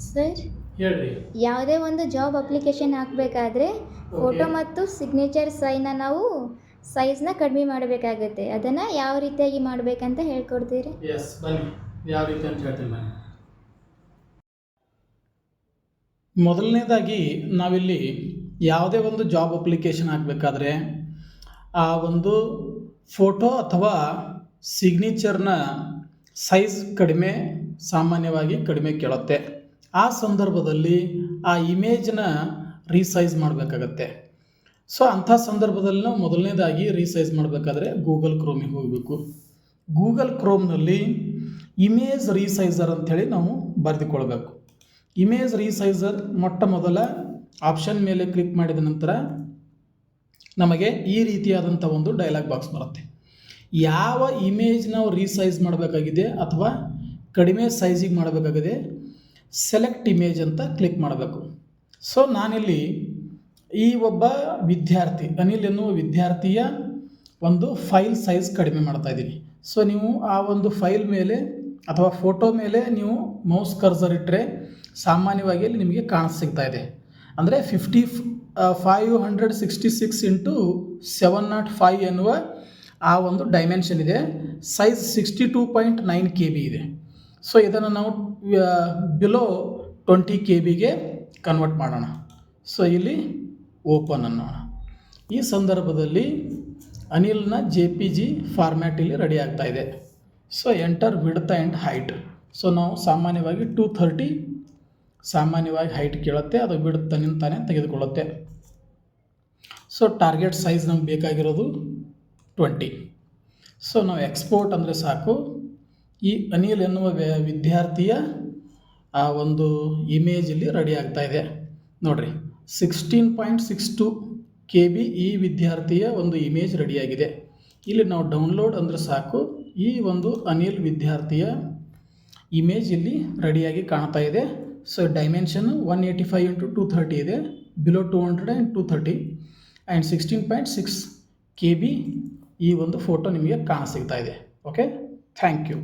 Sir, ಹೇಳ್ರಿ. ಯಾವುದೇ ಒಂದು ಜಾಬ್ ಅಪ್ಲಿಕೇಶನ್ ಹಾಕಬೇಕಾದ್ರೆ ಫೋಟೋ ಮತ್ತು ಸಿಗ್ನೇಚರ್ ನಾವು ಸೈಜ್ನ ಕಡಿಮೆ ಮಾಡಬೇಕಾಗುತ್ತೆ. ಅದನ್ನು ಯಾವ ರೀತಿಯಾಗಿ ಮಾಡಬೇಕಂತ ಹೇಳ್ಕೊಡ್ತೀರಿ? ಎಸ್, ಬನ್ನಿ ಯಾವ ರೀತಿ ಅಂತ ಹೇಳ್ತೀನಿ ಬನ್ನಿ. ಮೊದಲನೇದಾಗಿ ನಾವಿಲ್ಲಿ ಯಾವುದೇ ಒಂದು ಜಾಬ್ ಅಪ್ಲಿಕೇಶನ್ ಹಾಕಬೇಕಾದ್ರೆ ಆ ಒಂದು ಫೋಟೋ ಅಥವಾ ಸಿಗ್ನೇಚರ್ನ ಸೈಜ್ ಸಾಮಾನ್ಯವಾಗಿ ಕಡಿಮೆ ಕೇಳುತ್ತೆ. ಆ ಸಂದರ್ಭದಲ್ಲಿ ಆ ಇಮೇಜ್ನ ರೀಸೈಜ್ ಮಾಡಬೇಕಾಗತ್ತೆ. ಸೊ ಅಂಥ ಸಂದರ್ಭದಲ್ಲಿ ನಾವು ಮೊದಲನೇದಾಗಿ ರೀಸೈಜ್ ಮಾಡಬೇಕಾದ್ರೆ ಗೂಗಲ್ ಕ್ರೋಮಿಗೆ ಹೋಗಬೇಕು. ಗೂಗಲ್ ಕ್ರೋಮ್ನಲ್ಲಿ ಇಮೇಜ್ ರೀಸೈಸರ್ ಅಂಥೇಳಿ ನಾವು ಬರೆದುಕೊಳ್ಬೇಕು. ಇಮೇಜ್ ರೀಸೈಸರ್ ಮೊಟ್ಟ ಮೊದಲ ಆಪ್ಷನ್ ಮೇಲೆ ಕ್ಲಿಕ್ ಮಾಡಿದ ನಂತರ ನಮಗೆ ಈ ರೀತಿಯಾದಂಥ ಒಂದು ಡೈಲಾಗ್ ಬಾಕ್ಸ್ ಬರುತ್ತೆ. ಯಾವ ಇಮೇಜ್ ನಾವು ರೀಸೈಜ್ ಮಾಡಬೇಕಾಗಿದೆ ಅಥವಾ ಕಡಿಮೆ ಸೈಜಿಗೆ ಮಾಡಬೇಕಾಗಿದೆ, ಸೆಲೆಕ್ಟ್ ಇಮೇಜ್ ಅಂತ ಕ್ಲಿಕ್ ಮಾಡಬೇಕು. ಸೊ ನಾನಿಲ್ಲಿ ಈ ಒಬ್ಬ ವಿದ್ಯಾರ್ಥಿ ಅನಿಲ್ ಎನ್ನುವ ವಿದ್ಯಾರ್ಥಿಯ ಒಂದು ಫೈಲ್ ಸೈಜ್ ಕಡಿಮೆ ಮಾಡ್ತಾ ಇದ್ದೀನಿ. ಸೊ ನೀವು ಆ ಒಂದು ಫೈಲ್ ಮೇಲೆ ಅಥವಾ ಫೋಟೋ ಮೇಲೆ ನೀವು ಮೌಸ್ ಕರ್ಸರ್ ಇಟ್ಟರೆ ಸಾಮಾನ್ಯವಾಗಿ ಅಲ್ಲಿ ನಿಮಗೆ ಸಿಗ್ತಾ ಇದೆ. ಅಂದರೆ 566 ಇಂಟು 705 ಎನ್ನುವ ಆ ಒಂದು ಡೈಮೆನ್ಷನ್ ಇದೆ. ಸೈಜ್ 62.9 KB ಇದೆ. ಸೊ ಇದನ್ನು ನಾವು ಬಿಲೋ 20 KBಗೆ ಕನ್ವರ್ಟ್ ಮಾಡೋಣ. ಸೊ ಇಲ್ಲಿ ಓಪನ್ ಅನ್ನೋಣ. ಈ ಸಂದರ್ಭದಲ್ಲಿ ಅನಿಲ್ನ JPG ಫಾರ್ಮ್ಯಾಟ್ ಇಲ್ಲಿ ರೆಡಿ ಆಗ್ತಾ ಇದೆ. So enter width and height. So ನಾವು ಸಾಮಾನ್ಯವಾಗಿ 230 ಸಾಮಾನ್ಯವಾಗಿ ಹೈಟ್ ಕೇಳುತ್ತೆ, ಅದು ವಿಡ್ತ್ ತಾನೇ ತೆಗೆದುಕೊಳ್ಳುತ್ತೆ. ಸೊ ಟಾರ್ಗೆಟ್ ಸೈಜ್ ನಮ್ಗೆ ಬೇಕಾಗಿರೋದು 20. ಸೊ ನಾವು ಎಕ್ಸ್ಪೋರ್ಟ್ ಅಂದರೆ ಸಾಕು. ಈ ಅನಿಲ್ ಎನ್ನುವ ವಿದ್ಯಾರ್ಥಿಯ ಆ ಒಂದು ಇಮೇಜ್ ಇಲ್ಲಿ ರೆಡಿ ಆಗ್ತಾ ಇದೆ ನೋಡಿರಿ. 16.62 KB ಈ ವಿದ್ಯಾರ್ಥಿಯ ಒಂದು ಇಮೇಜ್ ರೆಡಿಯಾಗಿದೆ. ಇಲ್ಲಿ ನಾವು ಡೌನ್ಲೋಡ್ ಅಂದರೆ ಸಾಕು, ಈ ಒಂದು ಅನಿಲ್ ವಿದ್ಯಾರ್ಥಿಯ ಇಮೇಜ್ ಇಲ್ಲಿ ರೆಡಿಯಾಗಿ ಕಾಣ್ತಾ ಇದೆ. ಸೊ ಡೈಮೆನ್ಷನ್ 185 ಇಂಟು 230 ಇದೆ, ಬಿಲೋ 200 ಆ್ಯಂಡ್ 230 ಆ್ಯಂಡ್ 16.6 KB ಈ ಒಂದು ಫೋಟೋ ನಿಮಗೆ ಕಾಣಸಿಗ್ತಾ ಇದೆ. Okay, thank you.